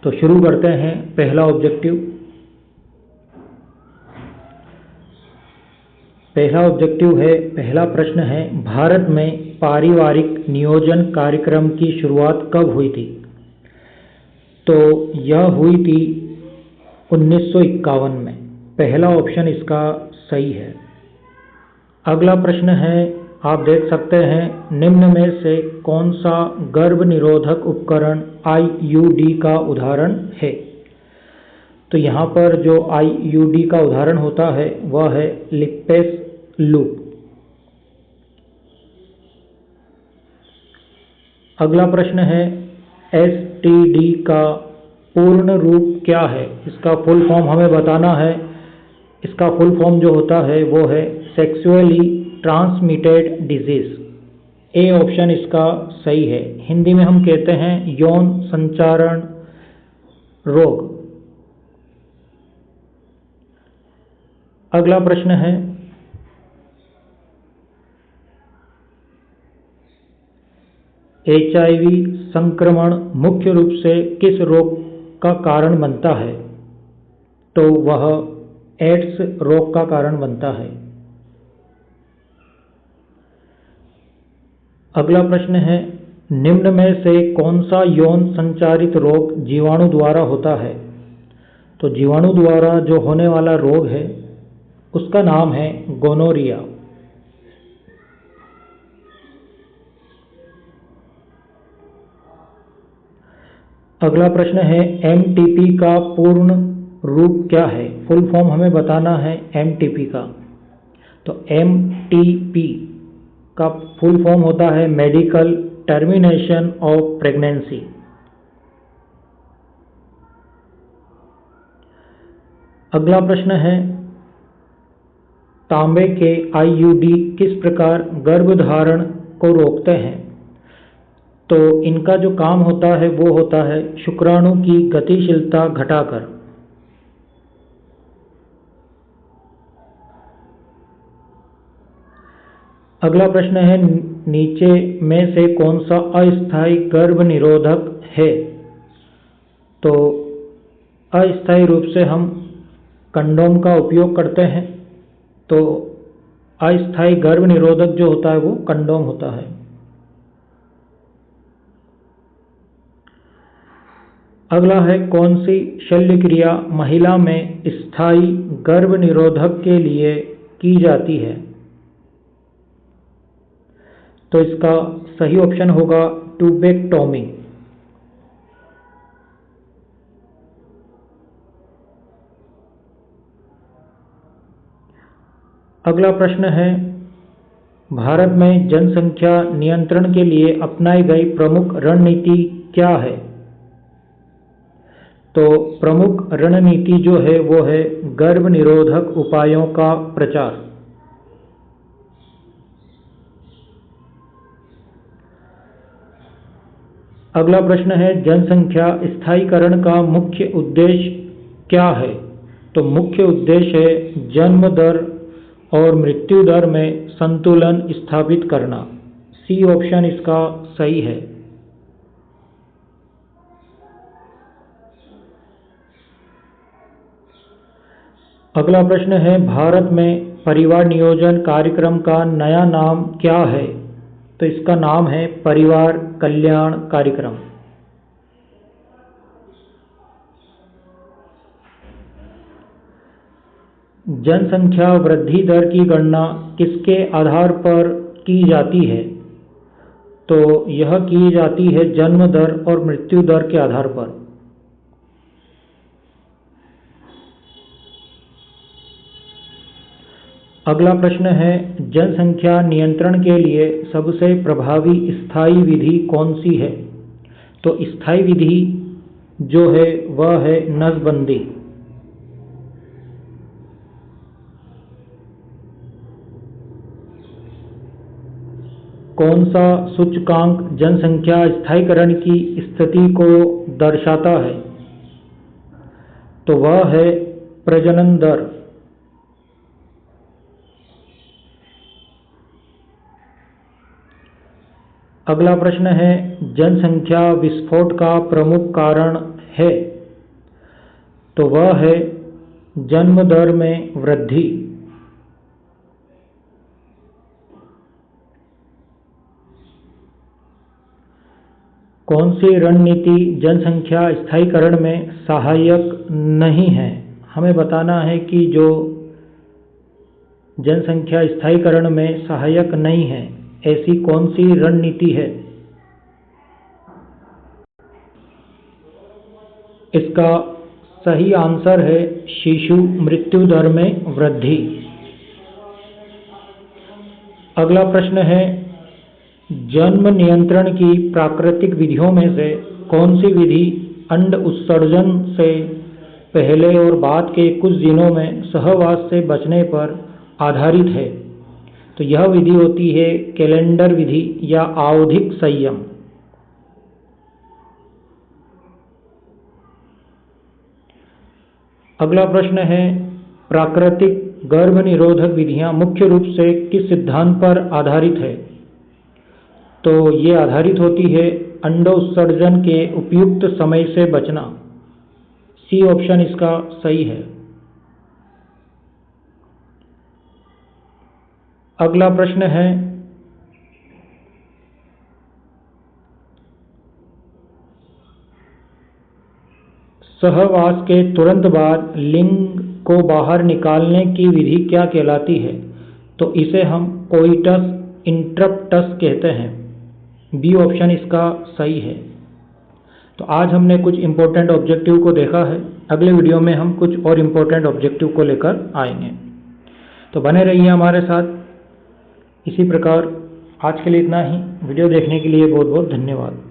तो शुरू करते हैं। पहला ऑब्जेक्टिव है, पहला प्रश्न है, भारत में पारिवारिक नियोजन कार्यक्रम की शुरुआत कब हुई थी? तो यह हुई थी 1951 में। पहला ऑप्शन इसका सही है। अगला प्रश्न है, आप देख सकते हैं, निम्न में से कौन सा गर्भ निरोधक उपकरण आईयूडी का उदाहरण है? तो यहाँ पर जो आईयूडी का उदाहरण होता है वह है लिपेस लूप। अगला प्रश्न है, एसटीडी का पूर्ण रूप क्या है? इसका फुल फॉर्म हमें बताना है। इसका फुल फॉर्म जो होता है वो है sexually transmitted disease. A option इसका सही है। हिंदी में हम कहते हैं यौन संचारण रोग। अगला प्रश्न है, एचआईवी संक्रमण मुख्य रूप से किस रोग का कारण बनता है? तो वह एड्स रोग का कारण बनता है। अगला प्रश्न है, निम्न में से कौन सा यौन संचारित रोग जीवाणु द्वारा होता है? तो जीवाणु द्वारा जो होने वाला रोग है उसका नाम है गोनोरिया। अगला प्रश्न है, एमटीपी का पूर्ण रूप क्या है? फुल फॉर्म हमें बताना है एमटीपी का। तो एमटीपी का फुल फॉर्म होता है मेडिकल टर्मिनेशन ऑफ प्रेगनेंसी। अगला प्रश्न है, तांबे के आईयूडी किस प्रकार गर्भधारण को रोकते हैं? तो इनका जो काम होता है वो होता है शुक्राणु की गतिशीलता घटाकर। अगला प्रश्न है, नीचे में से कौन सा अस्थायी गर्भ निरोधक है? तो अस्थायी रूप से हम कंडोम का उपयोग करते हैं। तो अस्थायी गर्भ निरोधक जो होता है वो कंडोम होता है। अगला है, कौन सी शल्य क्रिया महिला में स्थायी गर्भ निरोधक के लिए की जाती है? तो इसका सही ऑप्शन होगा ट्यूबेक्टोमी। अगला प्रश्न है, भारत में जनसंख्या नियंत्रण के लिए अपनाई गई प्रमुख रणनीति क्या है? तो प्रमुख रणनीति जो है वो है गर्भ निरोधक उपायों का प्रचार। अगला प्रश्न है, जनसंख्या स्थायीकरण का मुख्य उद्देश्य क्या है? तो मुख्य उद्देश्य है जन्म दर और मृत्यु दर में संतुलन स्थापित करना। सी ऑप्शन इसका सही है। अगला प्रश्न है, भारत में परिवार नियोजन कार्यक्रम का नया नाम क्या है? तो इसका नाम है परिवार कल्याण कार्यक्रम। जनसंख्या वृद्धि दर की गणना किसके आधार पर की जाती है? तो यह की जाती है जन्म दर और मृत्यु दर के आधार पर। अगला प्रश्न है, जनसंख्या नियंत्रण के लिए सबसे प्रभावी स्थायी विधि कौन सी है? तो स्थायी विधि जो है वह है नसबंदी। कौन सा सूचकांक जनसंख्या स्थायीकरण की स्थिति को दर्शाता है? तो वह है प्रजनन दर। अगला प्रश्न है, जनसंख्या विस्फोट का प्रमुख कारण है तो वह है जन्म दर में वृद्धि। कौन सी रणनीति जनसंख्या स्थायीकरण में सहायक नहीं है? हमें बताना है कि जो जनसंख्या स्थायीकरण में सहायक नहीं है, ऐसी कौन सी रणनीति है? इसका सही आंसर है शिशु मृत्यु दर में वृद्धि। अगला प्रश्न है, जन्म नियंत्रण की प्राकृतिक विधियों में से कौन सी विधि अंड उत्सर्जन से पहले और बाद के कुछ दिनों में सहवास से बचने पर आधारित है? तो यह विधि होती है कैलेंडर विधि या आवधिक संयम। अगला प्रश्न है, प्राकृतिक गर्भ निरोधक विधियां मुख्य रूप से किस सिद्धांत पर आधारित है? तो ये आधारित होती है अंडोत्सर्जन के उपयुक्त समय से बचना। सी ऑप्शन इसका सही है। अगला प्रश्न है, सहवास के तुरंत बाद लिंग को बाहर निकालने की विधि क्या कहलाती है? तो इसे हम कोइटस इंटरप्टस कहते हैं। बी ऑप्शन इसका सही है। तो आज हमने कुछ इम्पोर्टेंट ऑब्जेक्टिव को देखा है। अगले वीडियो में हम कुछ और इम्पोर्टेंट ऑब्जेक्टिव को लेकर आएंगे, तो बने रहिए हमारे साथ। इसी प्रकार आज के लिए इतना ही। वीडियो देखने के लिए बहुत बहुत धन्यवाद।